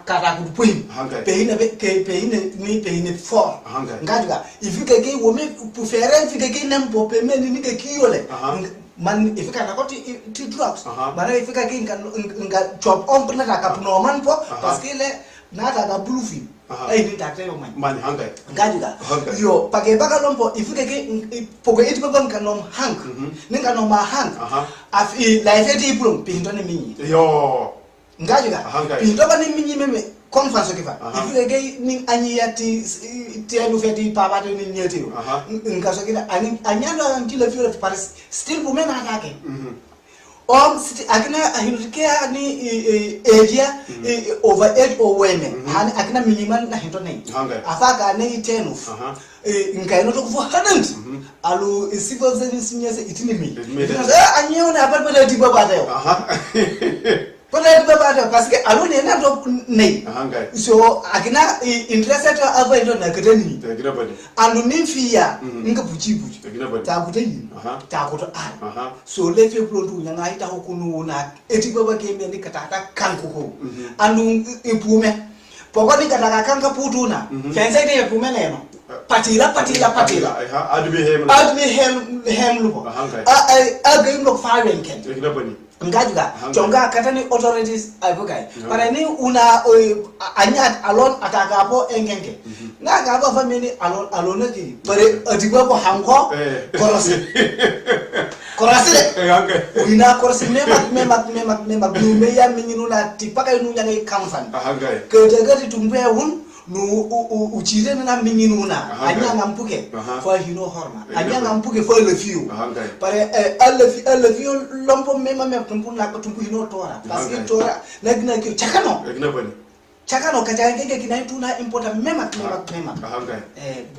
kata kupuim peine for ngajuga ifika ge wome pufere ifika ge nempo peme ni ke kiyole man ifika na koti ti drugs mana ifika ge nga chop on pena ka puno man po parce que le nata ga bluefi ai ni takte yo man ngajuga yo pake baka lompo ifika ge pogo iti babam kanom hang ninga no ma hang afi life eti pulum pinto ni minyi yo ngajuga pinto ba ni minyi meme conference kifa ifika ge ni anyati ti anu feti papa ni nyeti ngaso kida anyalo antila fiore paris still bumena atake city akina ahinukia ni area over 8 or women hani akina minimal na hinto nei afaka nei 10 ngaino to kufu hadant alu civil service nyese itinimi anyeona hapa pale tiba batayo pale tiba batayo parce que alu ne na to nei so akina interested avoid na kadani alu nimfia nga buchi ta kuteni ta kuto so lefe plondu nyanga ita hokunu na etiba ba kembe ni katata kankuko alu ipume pokoni kataka kanka putuna fensa ite ipume neno patila admi hem lupo agaim lok farenken ngajuga chonga katani authorities abukai para ni una anyat alon ataka po engenge ngaga ba family alon ki pare adigwa ko hanko korasi uina korasi mema blume ya minyuna tipaka nunya ngai kamfan kete tumbe hun nu uchire na minyuna anyanga mpuke for hino horma anyanga mpuke for le fiu pare le fiu lompo mema me tumpu na tumpu hino tora parce que tora nagna ki chakano kata ngenge kinaitu na importa mema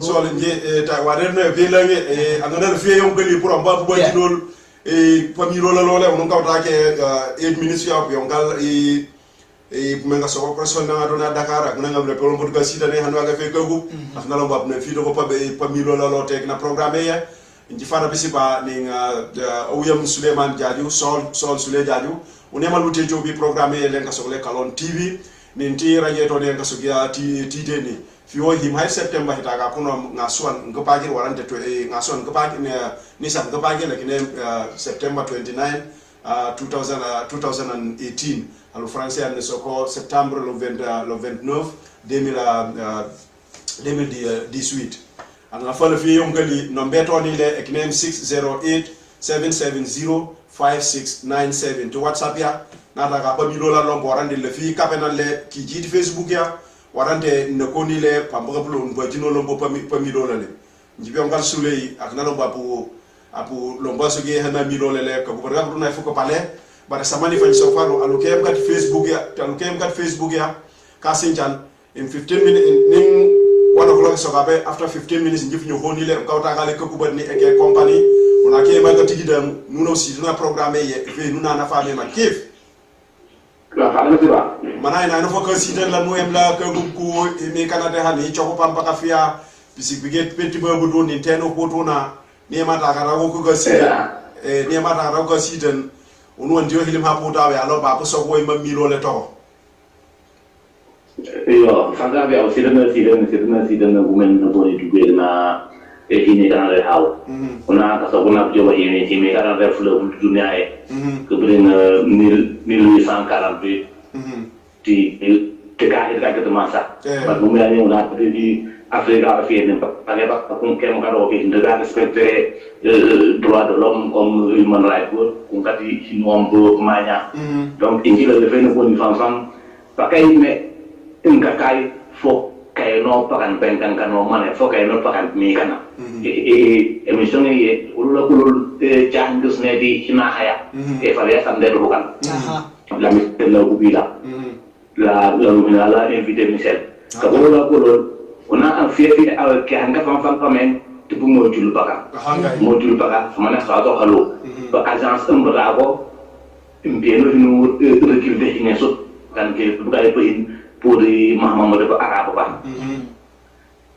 so nje ta warene velange angana fiu yongeli pour amba bo jinol famiro la lole on ka ta ke 8 minutes ya yongal e menga so operation na dona Dakar ak nangam le pelon Portugal sitane han waga fe kagu ak na lomba ne fi do ko pa milo la lo tek na programme ya nji fara bisiba ni William Suleiman Jaju Sol Sule Jaju unema lute jo bi programme ya lenga so le Kalon TV ni nti radio to lenga so ya tide ni fi wo him hay September hitaga kuno ngaswan ngapagi warante to ngaswan ngapagi ni sa ngapagi lakini September 29 2018 allo français ne soko septembre le 29 2018 ana fa le fi yongali no beto ni le eknem 608 770 5697 to WhatsApp ya nata ka pa milola lombo warande le fi kapena le ki jiti Facebook ya warande ne koni le pambo bulo mbajino lombo pa milola le njibe ngal sulei akna lombo apu lombo soge hana milola le ko barga bruna fuko pale bara samani fan so faro alukem kat Facebook ya kasinjan in 15 minutes in 1 o'clock so gabe after 15 minutes njif ñu honi le kawta gale ko kubad ni eke company on ke ma gati gidam nuno si dina programme ye ve nuna na fame ma kif la fala siba mana ina no focus si la no em la ko ku me kanade hani choko pamba ka fia bisik biget penti babu do ni teno ko tuna ni ma ta gara ko ga si ni ma ta gara ko si den onu ndio hilim ha puta we alo ba ko so ko ma milo le to yo sanga be au sidana women na boni du na e hini kana le hawo ona ka so kuna jo ba hini kana le fulo dunia e ko brin 1848 ti te ka ida ka masa ba mo ya ni ona di Afrika affaire pas ba ko kem ka do ke de respecter droit de l'homme comme human rights ko kati hinombo manya donc ingi le fait ne boni fanfan pakai me inga kai fo kai no pakan penkan kano mane fo kai no pakan mi kana emission ye ulula kulul jandus ne di hina haya e fale samde do kan la mitel la ubila la invité Michel ka ulula kulul ona an fiefi aw ke hanga fam pamen tibu mo jul baka mana sa do halo ba agence umbravo imbieno hinu recul de hineso kan ke bukai pein puri Muhammad ba Arab ba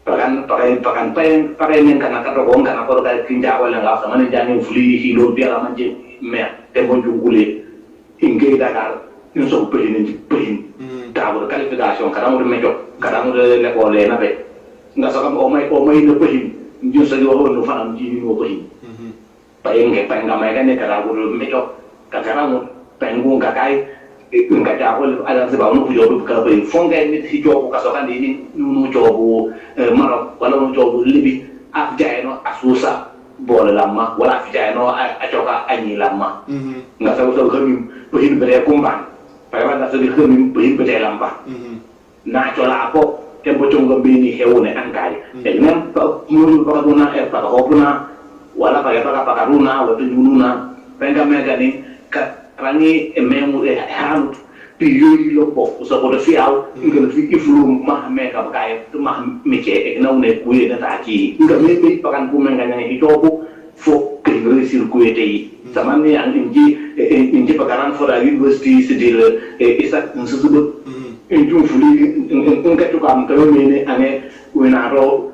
pakai men kana ka ro ngana ko ka kinja wala nga sama ne jani fuli hilo biara manje me te mo jungule inge Dakar ñu so pein tawo qualification kada mo mejo kada mo le ko le na be nga so kam o may no pein ñu so di wo no fanam ji no pein paenge panga mai kan kada ko mejo kada mo pengu ka kai nggak jauh ada sebab nu jodoh kalau fonga ini si jodoh kasokan ini nu jodoh Marok walau nu jodoh lebih afjaino asusa boleh lama wala afjaino acoka anyi lama nggak tahu kami behin beri kumbang pada nggak tahu kami behin beri lampa nah cola apa tempo cungga bini hewane angkai dengan mulut pakaduna pakahopuna wala pakaruna waktu jununa pengen mereka ni rangi ememu halu piyu lopo so ko fiaw ngal fi iflu ma me ka kay ma mike e na une kuye na taki ngal me pakan ku men ngani hitobu fo ke resir kuye tei zamani an inji pakaran for a university sidil isa nsusudo inju fuli ngal to kam ka me ne ane winaro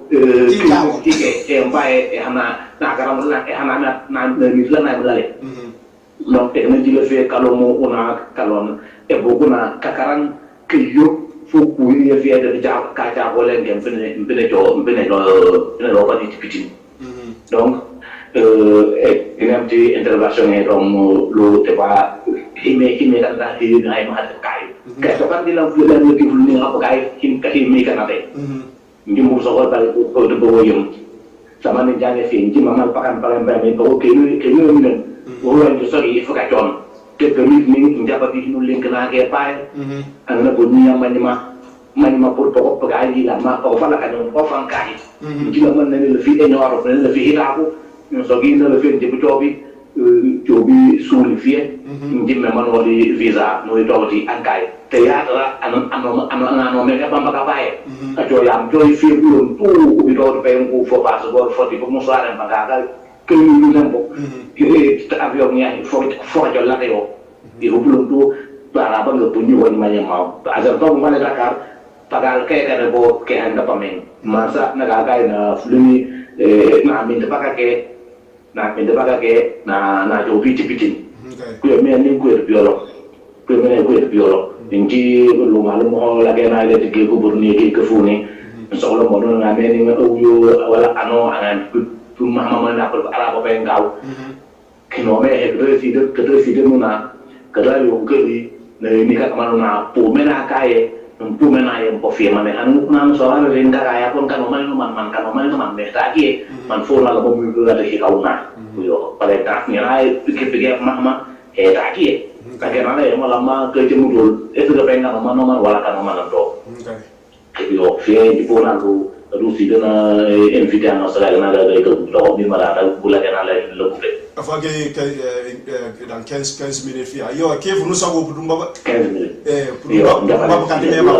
tike e mbae e hana na karam na e hana na ni lana bulale donc teknologi le fait kalomo ona kalon e boguna kakaran kiyo fuku ye fi de ja ka ja bolen gem mbene lo ba di pitin donc inamti intervention e rom lo te ba hime da di ngai ma ta kai ka to kan di la fu la ni fu ni ha kai him ka hime kana te ngimu so ko ko de bo yum sama ni jane fi ngi mamal pakan pakan ba me ko ke ni ni wala ñu sori fu ka jon te ko nit ni njabati ñu link na ke paay ana ko ni manima pour to ko ga yi la ma ko fa la ka ñu ko fan ka yi ci la man na le fi ñu waro le fi hitabu ñu so gi na le fi de jobi suuli fi ngi me man wali visa no to di ankay te ya ra ano me ka bamba ka paay a jo yam joy fi bu tu bi do pe ko fo passeport fo di ko mo sare ba ga que nous avons avion fort de l'aéro et au plus para bang punyu wani manya mau azar to mana Dakar pagal kayak kada bo kayak anda pamen masa nagagai na fulumi na min pakai ke na jo piti ku me ni ku biolo inji lu malu mo lagi na ile ke ku burni ke funi so lo mo na me ni uyu wala ano anan tu mama na per ala ba engau kino me ke sido na kada yo ke ni ka kamano na po me na kae pu me na yang po fie mane anu na so ala rin ka kaya pun kan man me ta ki man fo na lo mo ga de ka una yo pada ta ni ai pikir mama ta ki kaya na yang lama ke jemudul itu ke pengen mana wala kan mana to yo fie di pun aku Rusi na invité na sala na da ke to ni mala da bula na le afage dans 15 minutes fia yo ke fu nusago budumba 15 minutes budumba kan de ma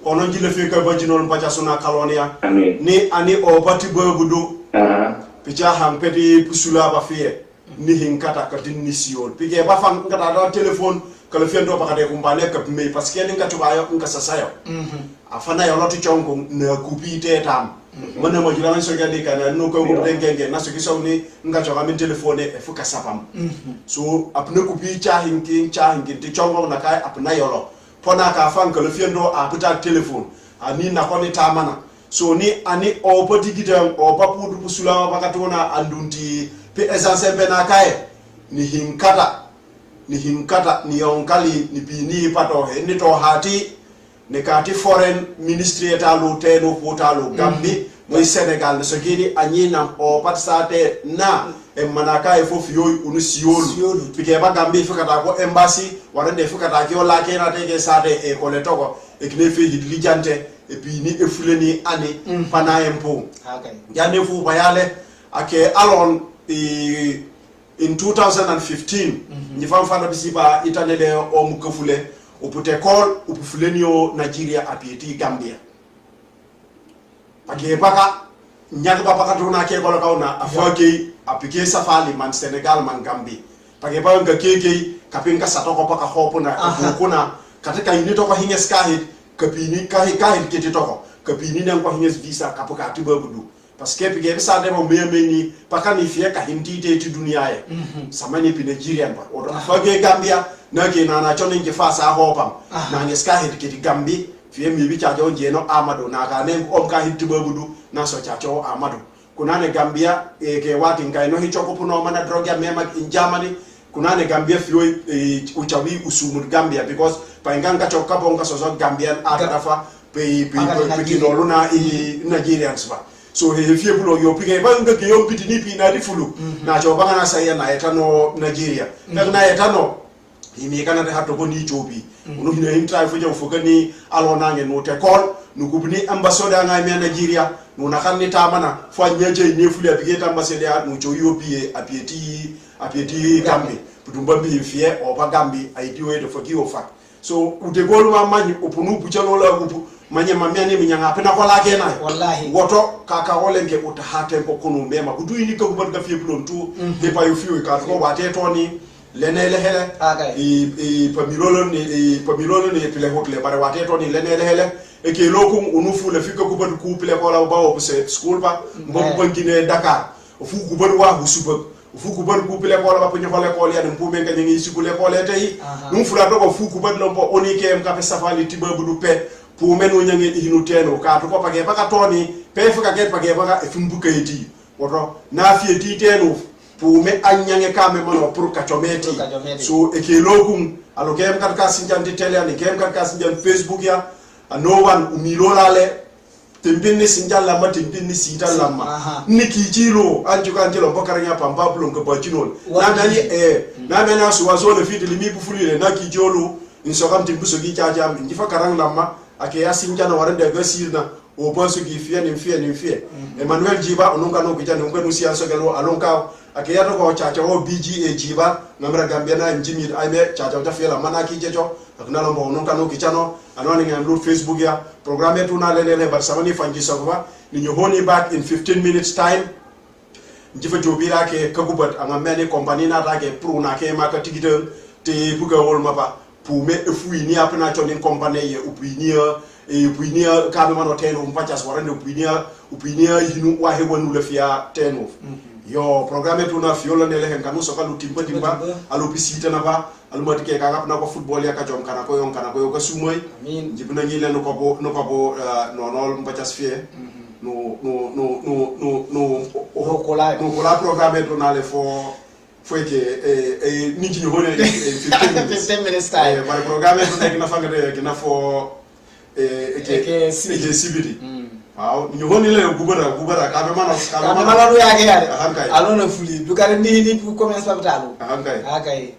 onon jile fi ka bajinol pacha suna kalonia ni ani o bati boy budu picha ham pedi pusula ba fie ni hinkata ka dinni siol pige ba fam ngata da telephone kala fiendo ba kade kumbane ka me parce que ni ngatu ba yo nka sasayo afana yo loti chongo na kupite tam mana mo jira so gadi kana no ko ko dengenge na so kisawni ngato ga min telephone e fuka sapam so apna kupi chahinki ti chongo na kai apna yolo pona ka fan kala fiendo a puta telephone ani na koni tamana so ni ani o poti gidan o papu du pusula ba katona andunti pe essence be na kai ni hinkata ni onkali ni bini pato he ni to hati ne kati foreign ministry etalo teno potalo Gambi mo Senegal ne sogini anyina o patsate na e manaka e fofu yoy unu siolu pike ba Gambi fukata ko embassy warande fukata ki ola ke na tege sate e ko le toko e kine fe lijante e bini e fuleni ani pana empo yane fu bayale ake alon in 2015 ni fana bisiba itanele o mukafule upute call upufulenio Nigeria apieti Gambia pake baka nyagba baka tuna ke kola kauna afake apike safali man Senegal man Gambia pake baka ngakeke kapinka satoko paka hopo na kuna katika inito kwa hinges kahit kapini kahit kiti toko kapini na kwa hinges visa kapoka atibabudu parce que pige sa de mo memeni paka ni fie ka hintite ti dunia ye samani pi Nigeria ba o afage Gambia na ke na chonin ke fa sa hopam na ngeska hit ke Gambi fie mi bi cha jo je no Amado na ka ne om ka hit babudu na so cha cho Amado kuna ne Gambia ke wati ngai no hicho ko puno mana droga mema in Germany kuna ne Gambia fio uchawi usumud Gambia because pa nganga cho kapo nga so Gambian atafa pe kinoluna Nigerians ba so he fie bulo yo pige ba nga ke yo pitini pi na di fulu na cho banga na saya na etano Nigeria na etano imi kana de hato boni chobi uno hina intra fo jaw fo gani alona nge no te kol no kubni ambassadeur nga mi Nigeria no na kan ni tamana fo nyeje ni fulu apige ambassadeur no cho yo bi apieti Gambi putumba bi fie o ba Gambi ai diwe de fo ki o fa so ute golu ma manyi opunu buchalo la gupu manye mamiani minyanga pena kwa lake na wallahi woto kaka olenge utahate ko kunu mema kudu ini ko barga fi plon tu de pa yofiu ka ko wate toni lenele hele e pamilolo ni pile ko pile bare wate toni lenele hele e ke lokum unufu le fika ko badu ku pile ko la ba o school ba mbo bangine Dakar fu ku badu wa husuba fu ku badu ku pile ko la ba punyo ko le ya dum pume ngani ngi sikule ko le tay num fula do ko fu ku badu lompo oni ke em ka pe safali tibabu du pe pour menu nyange hinu teno ka to ko page baka toni pe fuka ke page baka e fumbuka yiti woto na fi ti teno pour me anyange kame mano pour ka chometi so e ke logum alo kem ka sinjan di tele ani kem ka sinjan Facebook ya no one umilola le tembini sinjan la ma tembini sitan la ma niki jilo anjuka anjelo bakara nya pamba bulon ko bajinol na dani na mena so wazo le fi de limi bu fulile na ki jolo insokam timbuso gi jaja mi fa karang lamma ake ya sinjana warande ga sirna o bonso gi fie Emmanuel Jiba onunga no gijana ngwe no siya sogelo alonka ake ya ko chacha o BGA Jiba ngamra Gambia na njimi aime chacha ta fiela mana ki jejo akuna lo onunga no gichano anoni ngam Facebook ya programme tuna lele bar samani fanji sokwa ni honi back in 15 minutes time njifa jobira ke kagubat anga meni company na ta ke pro na ke maka tigite te buga wol mapa pume efuinia apena choni company ye upinia kabe mano teno mpachas warande upinia hinu wa hewa nule fia teno yo programme tuna fiola nele henkanu soka lutimba timba alupisita na ba alumatike kaka na ko football ya ka jom kana ko yo ka sumoy jibna nyile no ko nonol mpachas fie no kola programme tuna le fo que niki ñu honé 15 minutes time par programme to nek na fanga de na fo que sibiti waaw ñu honé le gubara ka be mana lu yaage yare alona fuli du kare ni commence pa bitalu kay okay